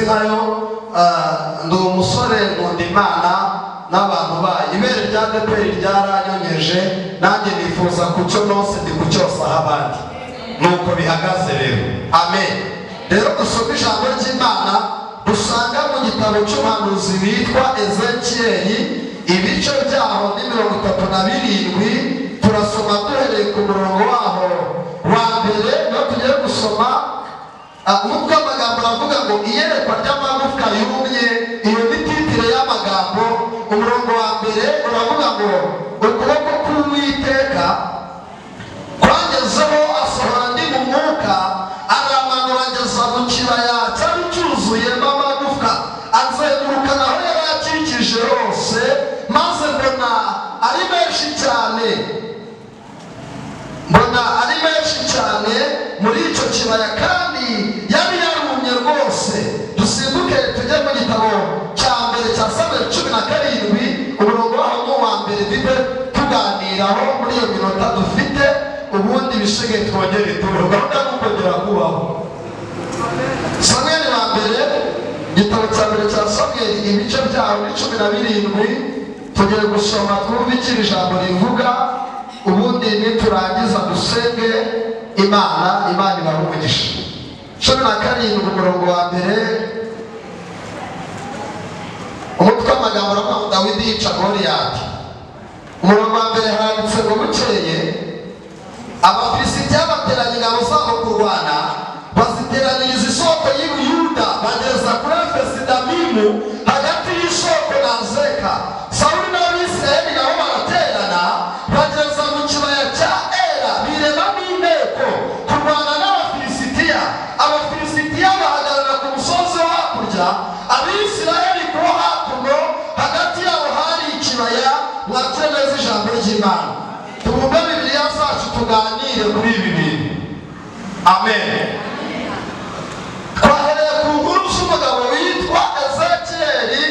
nkayo ndi umusore nkunda Imana n'abantu bayo. Ibere rya deperi ryaranyonyeje, nanjye nifuza kucyo nose ndi kucyosaho abandi. Nuko bihagaze rero. Amen. Rero dusoma ijambo ry'Imana dusanga mu gitabo cy'umuhanuzi witwa Ezekiyeli, ibice byaho ni 37. Turasoma duhereye ku murongo waho wa mbere, no tugiye gusoma umutwe w'amagambo aravuga ngo iyerekwa ry'amagufwa yumye. Iyo ni titire y'amagambo. Umurongo wa mbere uravuga ngo ukuboko k'Uwiteka kwangezeho, asohora ndi mu mwuka, aramanura ageza mu kibaya cyari cyuzuyemo amagufwa, azengurukana aho yari akikije hose, maze mbona ari menshi cyane muri icyo kibaya, kandi yari yarumye rwose. Dusimbuke tujye mu gitabo cya mbere cya Samweli 17, umurongo waho wa mbere dute tuganiraho muri iyo minota dufite, ubundi bisigaye twongere tuvuga gahunda yo kongera kubaho. Samweli wa mbere, igitabo cya mbere cya Samweli, ibice byaho ni 17. Tugiye gusoma twumve icyo ijambo rivuga, ubundi niturangiza dusenge Imana ibaha umugisha. 17 umurongo wa mbere, umutwe w'amagambo uravuga ngo Dawidi yica Goliyati. Umurongo wa mbere handitse ngo bukeye Abafilisitiya bateranye ingabo zabo kurwana, baziteraniriza isoko y'i Buyuda, bageza kuri Efesi-Damimu hagati y'isoko na Azeka. Sawuli n'Abisirayeli nabo baraterana bageza mu kibaya cya Era, birebamo inteko kurwana n'Abafilisitiya. Abafilisitiya bahagarara ku musozi wo hakurya, Abisirayeli ku wo hakuno, hagati yabo hari ikibaya. Mwakire neza ijambo ry'Imana, tubumve Bibiliya zacu tuganire kuri ibi bintu. Amen. Twahereye ku nkuru z'umugabo witwa Ezekiyeli.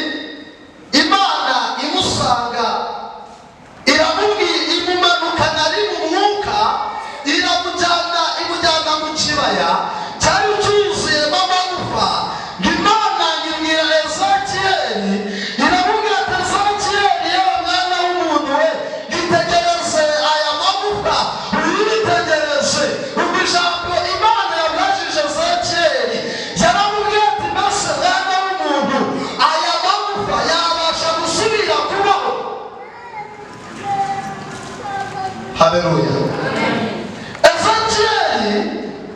Imana imusanga iramubwira, imumanukana ari mu mwuka, imujyana mu kibaya cyari cyuzuyemo amagufwa. Imana ibwira Ezekiyeli, iramubwira ati Ezekiyeli, yewe mwana w'umuntu we, itegereze aya magufwa, uyitegereze. Ubwo ijambo Imana yabwajije Ezekiyeli, yaramubwira ati mbese mwana w'umuntu, aya magufwa yabasha gusubira kubaho? Haleluya. Ezekiyeli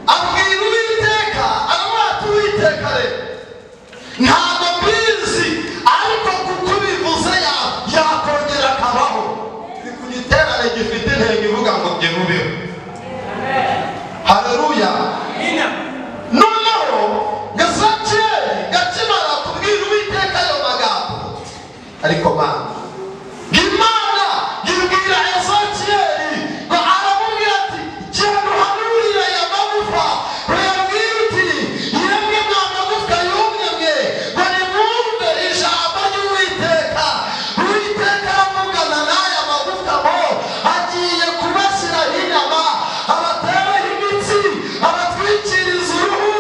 abwira Uwiteka, aravuga ati Uwiteka rero, ntabwo mbizi, ariko kuko ubivuze yakongera akabaho. Ni ku giterane gifite intego ivuga ngo jye rubeho. Haleluya. Noneho Ezekiyeli gakimara kubwira Uwiteka ayo magambo, ariko Imana yibwira Ezekiyeli ngo aramubwira ati genda uhanurire aya magufwa, uyabwire uti yemwe mwa magufwa yumye mwe, ngo nimwumve ijambo ry'Uwiteka. Uwiteka aravugana n'aya magufwa ngo agiye kubashyiraho inyama, abatereho imitsi, abatwikiriza uruhu,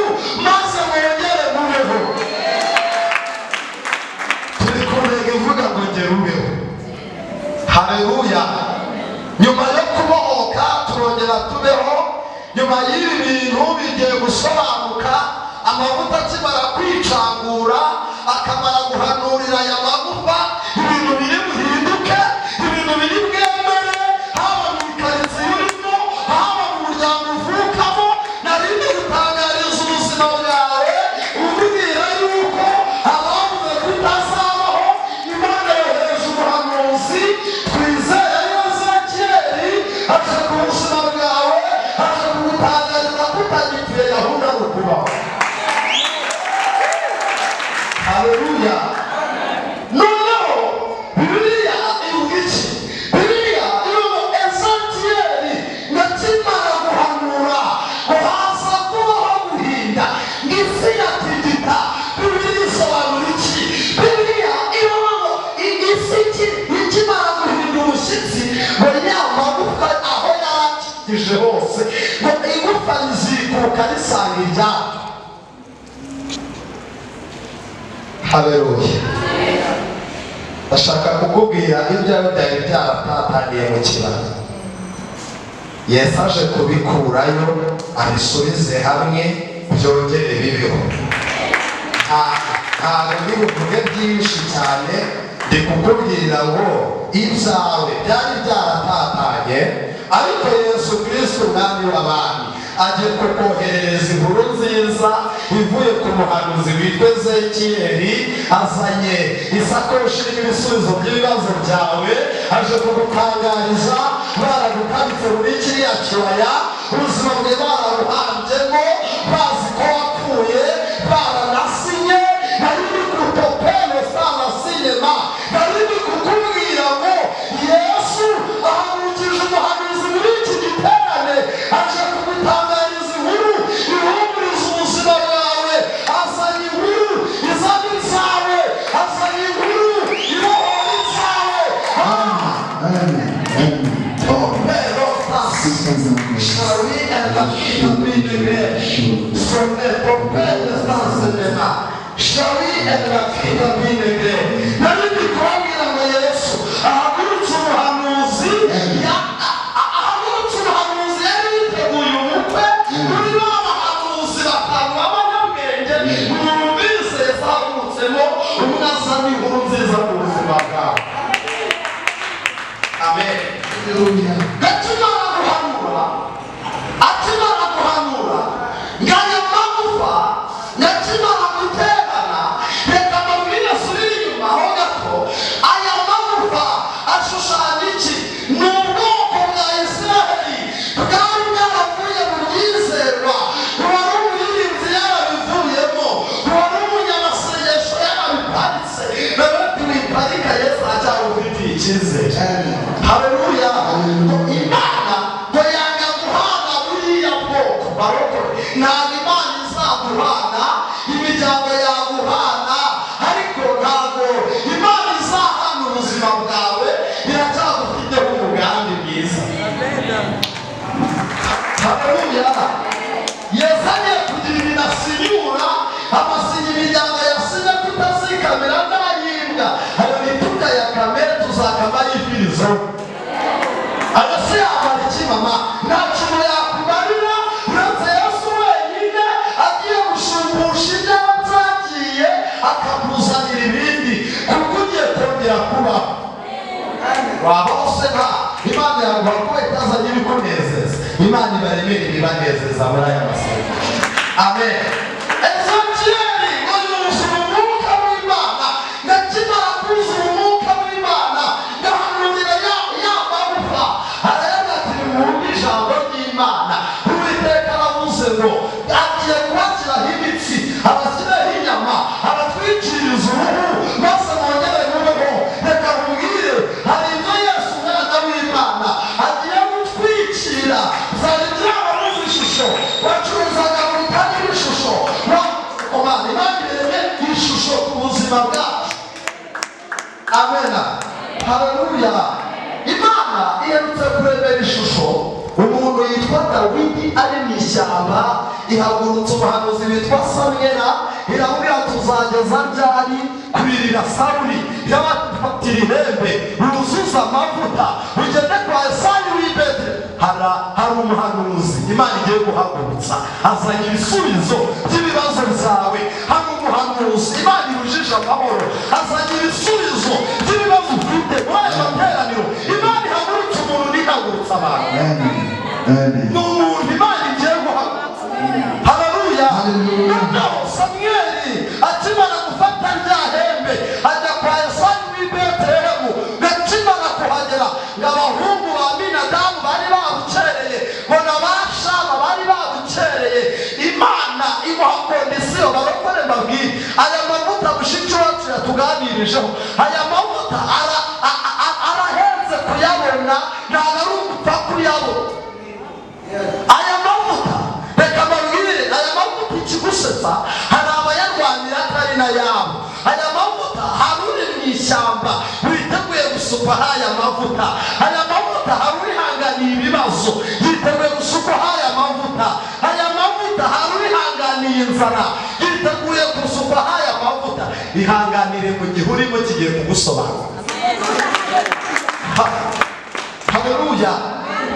maze mwongere mubeho. Turi ku ntego ivuga ngo ngera ubeho. Haleluya. Nyuma yo kubohoka turongera tubeho. Nyuma y'ibi bintu bigiye gusobanuka, amavuta akimara kwicangura, akamara guhanurira aya magufwa, ibintu biri buhinduke, ibintu biri bwemere, haba mu ikaritsiye urimo, haba mu muryango uvukamo. Narindi gutangariza ubuzima bwawe, ubwira yuko abavuze ko utazabaho, Imana yohereje umuhanuzi twizeye Ezekiyeli, aje ku buzima bwawe, aje kugutangariza ko utagipfuye, gahunda yo kubaho. Haleluya. Noneho Bibiliya ivuga iki? Bibiliya ivuga Ezekiyeli ngakimara guhanura ngo haza kubaho guhinda, ng'isi yatigita. Bibiliya isobanura iki? Bibiliya ivuga ngo isi ikimara guhinda umushyitsi, ngo ya magufwa aho yari akikije hose, ngo igufwa rizikuka risanga iryaryo. Haleluya. Ndashaka kukubwira ibyawe byari byaratataniye mu kibazo. Yesu aje kubikurayo abisubize hamwe byongere bibeho. Ntabwo ndibuvuge byinshi cyane, ndi kukubwira ngo ibyawe byari byaratatanye, ariko Yesu Kristo umwami w'abami agiye kukoherereza inkuru nziza ivuye ku muhanuzi witwa Ezekiyeli. Azanye isakoshi irimo ibisubizo by'ibibazo byawe, aje kugutangariza baragukabitse muri kiriya kibaya, ubuzima bwe barabuhambyemo, bazi ko wapfuye, baranasinye, nari ndi kutopene sana sinema, nari ndi kukubwira ngo Yesu ahagurukije umuhanuzi muri iki giterane, aje kugutangariza inkuru ihumuriza ubuzima bwawe. Azanye inkuru izana insabe, azanye inkuru ibohora insabe. Shall we and the people be together? From the prophet shall we and the people be together? Nari ndikubwira ngo Yesu ahagurutse umuhanuzi, ahagurutse umuhanuzi yari yiteguye umukwe muri ba bahanuzi batanu b'abanyabwenge. Mwumvise Yesu ahagurutsemo umwe azana inkuru nziza mu buzima bwawe. Amen. Akimara guhanura ngaya magufa, nakimara guterana, reka mabwire asubire inyuma ho gato. Aya magufa ashushanya iki? Ni ubwoko bwa Isiraheli bwari bwaravuye mu byizerwa, wari umurinzi yarabivuyemo, wari umunyamasengesho yarabiparitse. Nawe tubiparika Yesu acyagufitiye icyizere. Haleluya. Imana ngo yanga guhana buriya bwoko barokore. Ntabwo Imana izaguhana, imiryango yaguhana, ariko ntabwo Imana izahana ubuzima bwawe, iracyagufiteho umugambi mwiza. Haleluya. Yesu agiye kugira ibintu asinyura, amasinya imiryango yasinye kutazikamira ntayimbwa. Ayo mituka ya kamere tuzakama yifirizo. Arasi yamara iki mama? Nta kintu yakumarira uretse Yesu wenyine agiye gushumbusha ibyawe byagiye, akakuzanira ibindi, kuko ugiye kongera kubaho. Waba hose nta Imana yaguha ko itazanye ibikunezeza. Imana ibaremere ibibanezeza muri aya masenga. Amen. Ezekiyeli ngo yuzuye umwuka w'Imana, nakimara kuzuza umwuka w'Imana ngahanurira ya magufa. Aravuga ati nimwumve ijambo ry'Imana. Uwiteka aravuze ngo agiye kubashyiraho imitsi, abashyiraho inyama, abatwikiriza uruhu, maze mwongere mubeho. Reka mubwire, hari ibyo Yesu umwana w'Imana agiye gutwikira. Zari byarabuze ishusho, bacuruzaga mu bitani b'ishusho. Imana ireme ishusho ku buzima bwacu. Amena. Haleluya. Imana iherutse kuremera ishusho umuntu yitwa Dawidi ari mu ishyamba, ihagurutsa umuhanuzi witwa Samwela, iramubwira tuzageza ryari kuririra Sawuli, yabafatira ihembe, uruzuza amavuta, ugende kwa Yesayi w'i Betelehemu. Hari umuhanuzi Imana igiye guhagurutsa, azanye ibisubizo by'ibibazo byawe. Hari umuhanuzi Imana irujije amahoro, azanye ibisubizo by'ibibazo ufite muri aya materaniro. Imana ihagurutsa umuntu n'ihagurutsa abantu. Ni umuntu Imana igiye guhagurutsa. Haleluya. Noneho Samweli akimara gufata rya hembe ajya kwa Yesayi w'i Betelehemu. Akimara kuhagera ngo abahungu ba Aminadabu bari babukereye, ngo na ba Shama bari babukereye. Imana imuha kondisiyo, barokore mbabwire, aya mavuta mushiki wacu yatuganirijeho, aya mavuta arahenze kuyabona, ntabwo ari ugupfa kuyabona. Aya mavuta, reka mbabwire, aya mavuta ikigusetsa, hari abayarwanira atari n'ayabo. Aya mavuta hari uri mu ishyamba witeguye gusukwaho aya mavuta. Aya mavuta hari urihanganiye ibibazo yiteguye gusukwaho aya mavuta. Aya mavuta hari urihanganiye inzara yiteguye gusukwaho aya mavuta. ihanganire mu gihe urimo kigiye kugusobanura. Haleluya.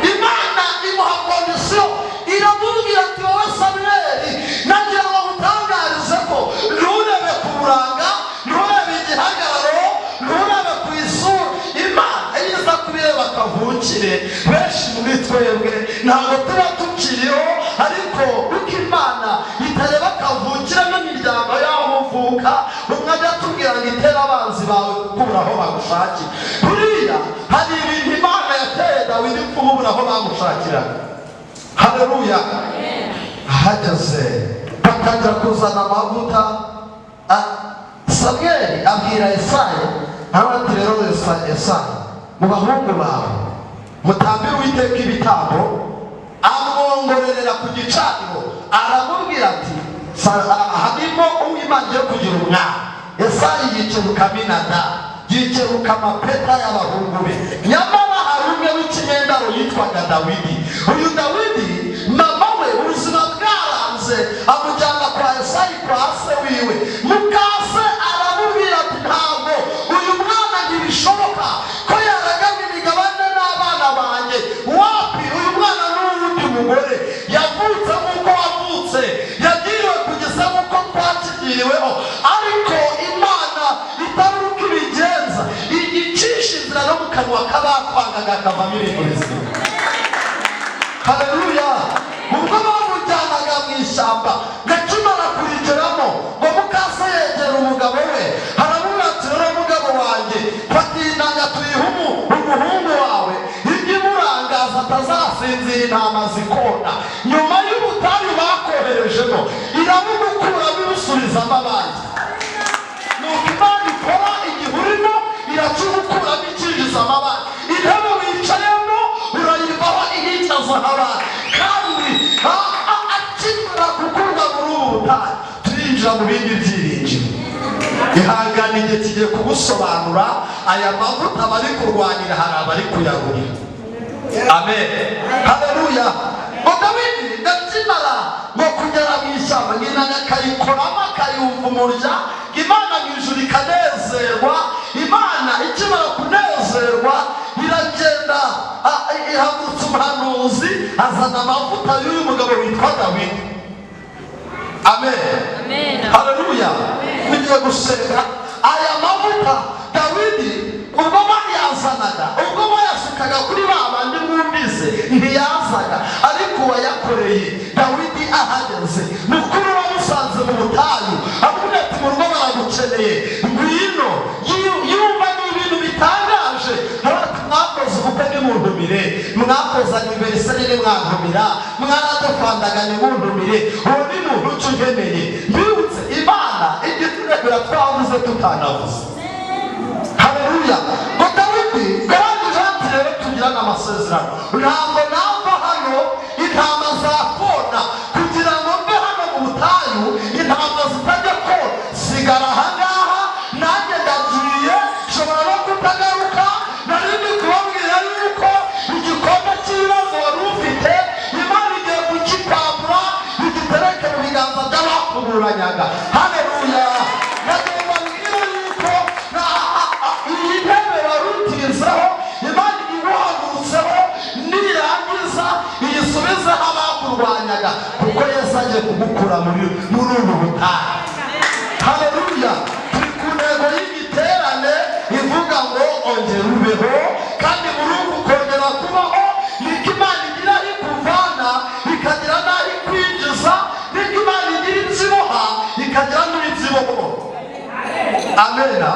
Imana imuha kondisiyo, iramubwira ati wowe Samweli, nagira ngo ngutangarize ko nturebe ku buranga, nturebe igihagararo, nturebe ku isura. Imana iza kubireba kavukire. Benshi muri twebwe ntabwo tuba tukiriho, ariko uko Imana itareba kavukire n'imiryango yaho uvuka, umwe ajya atubwira ngo itere abanzi bawe kubura aho bagushakira. Buriya hari ibintu Imana yateye Dawidi kubura aho bamushakira. Haleluya. Ahageze batangira kuzana amavuta. Samweli abwira Yesayi, ati rero Yesayi, mu bahungu bawe mutambire Uwiteka ibitambo. Amwongorerera ku gicaniro, aramubwira ati harimo Uwimana yo kugira umwana. Yesayi yiceruka Aminadabu, yiceruka amapeta y'abahungu be. Nyamara hari umwe w'ikinyendaro yitwaga Dawidi. Uyu Dawidi mama we ubuzima bwaranze, amujyana kwa Yesayi kwa se wiwe. Mukase aramubwira ati ntabwo uyu mwana ntibishoboka ko yaragamo imigabane n'abana banjye. Wapi, uyu mwana n'uwundi mugore yavutse nk'uko wavutse, yagiriwe kugeza nk'uko twakigiriweho. Ariko Imana itabura uko ibigenza, igicisha inzira no mu kanwa k'abakwangaga akavamo ibintu bizima. Haleluya. Ubwo bamujyanaga mu ishyamba, gakimara kurigeramo ngo mukase yegera umugabo we, haramubwira ati rero mugabo wanjye, fata iyi nanga tuyihe umuhungu wawe, ijye imurangaza atazasinzira intama zikona. Nyuma y'ubutayu bakoherejemo, irabugukuramo ibusubizamo abandi. Nuko Imana ikora igihe urimo, iracugukuramo ikinjizamo abandi. Intebe wicayemo urayivaho iyicaza abandi. Kandi akimara gukurwa muri ubu butayu, turinjira mu bindi byiringiro. Ihangane igihe kigiye kugusobanura. Aya mavuta bari kurwanira hari abari kuyagurira. Amen. Haleluya. Ngo Dawidi ndakimara ngo kugera mu ishyamba, nyina akayikoramo akayumva umurya. Imana mu ijuru ikanezerwa. Imana ikimara kunezerwa iragenda ihagurutsa umuhanuzi, azana amavuta y'uyu mugabo witwa Dawidi. Amen. Haleluya. Tugiye gusenga. Aya mavuta Dawidi ubwo bayazanaga, ubwo bayasukaga kuri ba bandi mwumvise, ntiyazaga. Ariko wayakoreye Dawidi ahageze, mukuru wamusanze mu butayu, avuga ati mu rugo baragukeneye, ngwino. Yumva ni ibintu bitangaje. Mwakoze ubukwe ntimuntumire, mwakoze aniveriseri ntimwantumira, mwaradufandaganye ntimuntumire, uwo ni muntu uca unkeneye. Mbibutse Imana igiturebera twavuze tutanavuze. Haleluya. Ngo Dawidi garangije ati rero tugirane amasezerano, ntabwo nava hano intama zakona, kugira ngo mve hano mu butayu intama zitajya kona. Sigara ahangaha, nanjye ndagiye, nshobora no kutagaruka. Narindi kubabwira yuko igikombe cy'ibibazo wari ufite Imana igiye kukikwambura, igitereke mu biganza by'abakuburanyaga. Haleluya. Nagomba mbwira yuko iyi ntebe wari utizeho, Imana iguhagurutseho, nirangiza iyisubizeho abakurwanyaga, kuko Yesu agiye kugukura muri ubu butayu. Haleluya. Turi ku ntego y'igiterane ivuga ngo ongera ubeho, kandi muri uku kongera kubaho niko Imana igira ikuvana ikagira n'aho ikwinjiza, niko Imana igira inziboha ikagira n'inziboho. Amena.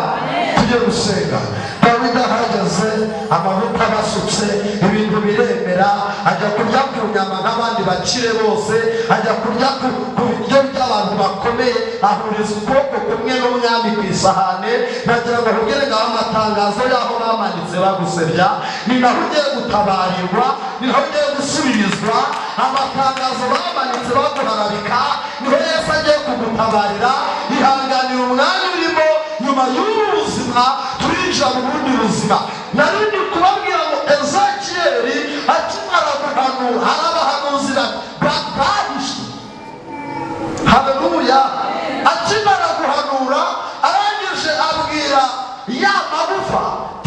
Tujye gusenga. Dawidi ahageze, amavuta basutse, ibintu biremera, ajya kurya ku nyama nk'abandi bakire bose, ajya kurya ku biryo by'abantu bakomeye, ahuriza ukuboko kumwe n'umwami ku isahane. Nagira ngo nkubwire ngaho amatangazo y'aho bamanitse bagusebya, ni naho ugiye gutabarirwa, ni naho ugiye gusubirizwa. Amatangazo bamanitse baguharabika, niho Yesu agiye kugutabarira. Ihanganira umwanya urimo, nyuma y'ubu buzima turinjira mu bundi buzima. Narindi kubabwira ngo Ezekiyeli akimara guhanura, hari abahanuzi batahishwe. Haleluya. Akimara guhanura, arangiza abwira ya magufa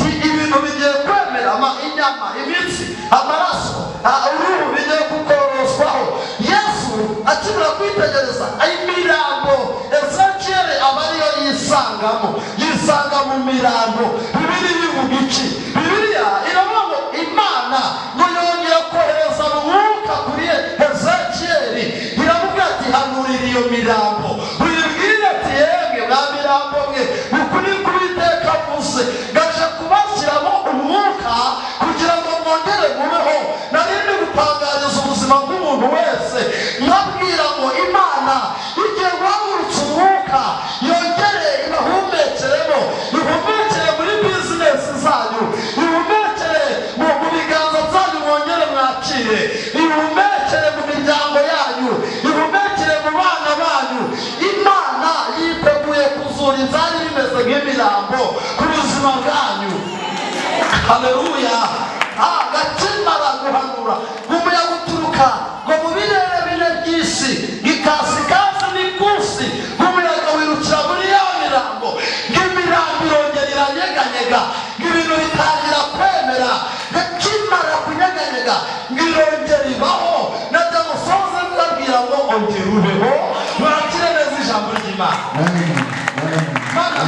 ibintu bigiye kwemera inyama, imitsi, amaraso, uruhu bigiye kukoroswaho. Yesu akimara kwitegereza imirambo Ezekiyeli aba ariyo yisanga mu mirambo. Bibiliya ivuga iki? Bibiliya iravuga ngo Imana ngo yongera kohereza umwuka kuri Ezekiyeli, iravuga ati hanurira iyo mirambo uyibwire ati yemwe mwa mirambo mwe ukuri k'Uwiteka avuze gaje kubashyiramo umwuka kugira ngo mwongere mubeho. Narindi gutangariza ubuzima bw'umuntu wese nkabwira ngo Imana igiye guhagurutsa umwuka yongere ibahumekeremo, ihumekere muri bizinesi zanyu, ihumekere mu biganza byanyu, mwongere mwakire, ihumekere mu miryango yanyu, ihumekere mu bana banyu. Imana yiteguye kuzura ibyari bimeze nk'imirambo ku buzima bwanyu. Haleluya. Gakimara guhanura umuyaga uturuka ngo mu birere bine by'isi, ikasikazi n'ikusi, umuyaga wirukira muri ya mirambo, ng'imirambo irongera iranyeganyega, ng'ibintu bitangira kwemera. Gakimara kunyeganyega ng'irongera ibaho. Najya musoze mbabwira ngo ongera ubeho, mwakire neza ijambo ry'Imana. Mana